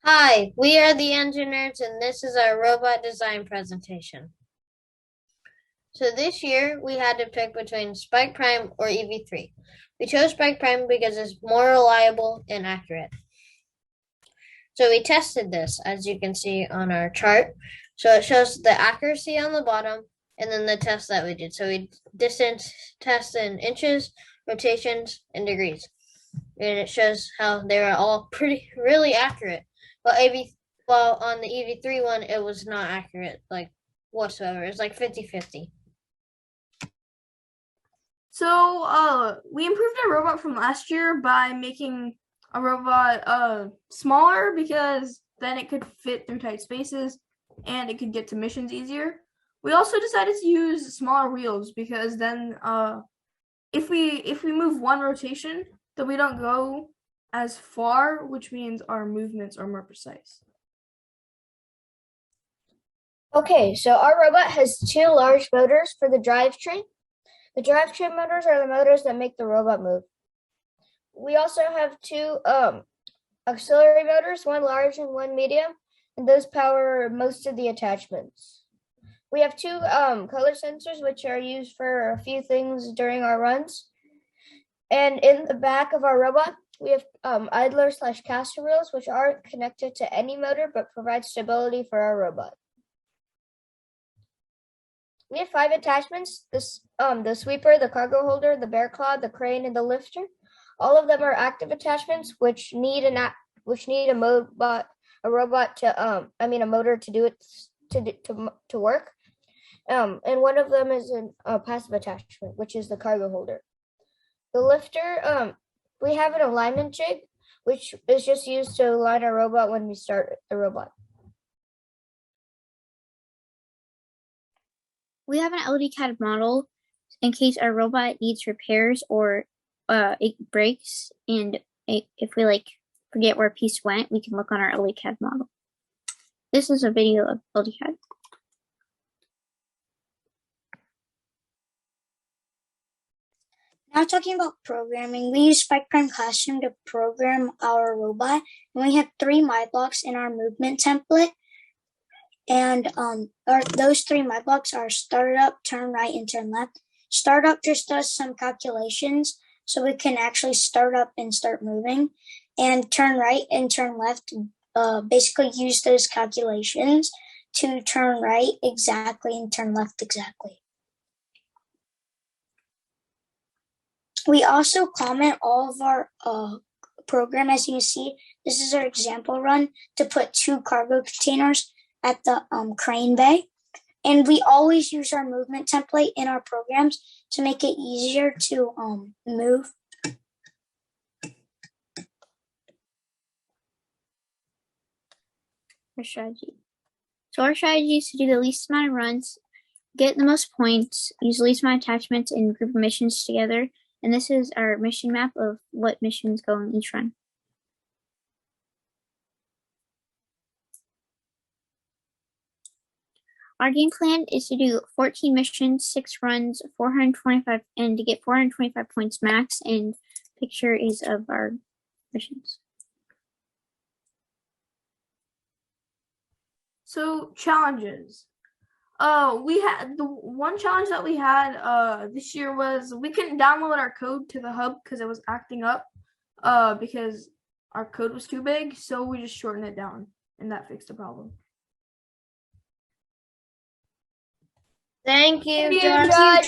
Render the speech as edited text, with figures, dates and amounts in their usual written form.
Hi, we are the EngiNerds, and this is our robot design presentation. So this year, we had to pick between Spike Prime or EV3. We chose Spike Prime because it's more reliable and accurate. So we tested this, as you can see on our chart. So it shows the accuracy on the bottom, and then the test that we did. So we distance test in inches, rotations, and degrees. And it shows how they were all really accurate. Well, on the EV3 one, it was not accurate, like whatsoever. It's like 50-50. So we improved our robot from last year by making a robot smaller because then it could fit through tight spaces and it could get to missions easier. We also decided to use smaller wheels because then if we move one rotation, then we don't go as far, which means our movements are more precise. Okay, so our robot has two large motors for the drivetrain. The drivetrain motors are the motors that make the robot move. We also have two auxiliary motors, one large and one medium, and those power most of the attachments. We have two color sensors, which are used for a few things during our runs. And in the back of our robot, we have idler/caster wheels, which aren't connected to any motor, but provide stability for our robot. We have 5 attachments: the sweeper, the cargo holder, the bear claw, the crane, and the lifter. All of them are active attachments, which need a motor to do it to work. And one of them is a passive attachment, which is the cargo holder. The lifter, we have an alignment jig, which is just used to align our robot when we start the robot. We have an LD-CAD model in case our robot needs repairs or it breaks, and if we forget where a piece went, we can look on our LD-CAD model. This is a video of LD-CAD. Now talking about programming, we use Spike Prime Classroom to program our robot, and we have 3 my blocks in our movement template. And those 3 my blocks are start up, turn right, and turn left. Start up just does some calculations so we can actually start up and start moving. And turn right and turn left basically use those calculations to turn right exactly and turn left exactly. We also comment all of our program. As you can see, this is our example run to put 2 cargo containers at the crane bay. And we always use our movement template in our programs to make it easier to move. Our strategy. So our strategy is to do the least amount of runs, get the most points, use the least amount of attachments, and group of missions together. And this is our mission map of what missions go in each run. Our game plan is to do 14 missions, 6 runs, 425, and to get 425 points max, and picture is of our missions. So challenges. We had the one challenge that we had this year was we couldn't download our code to the hub because it was acting up because our code was too big, so we just shortened it down, and that fixed the problem. Thank you, Judge.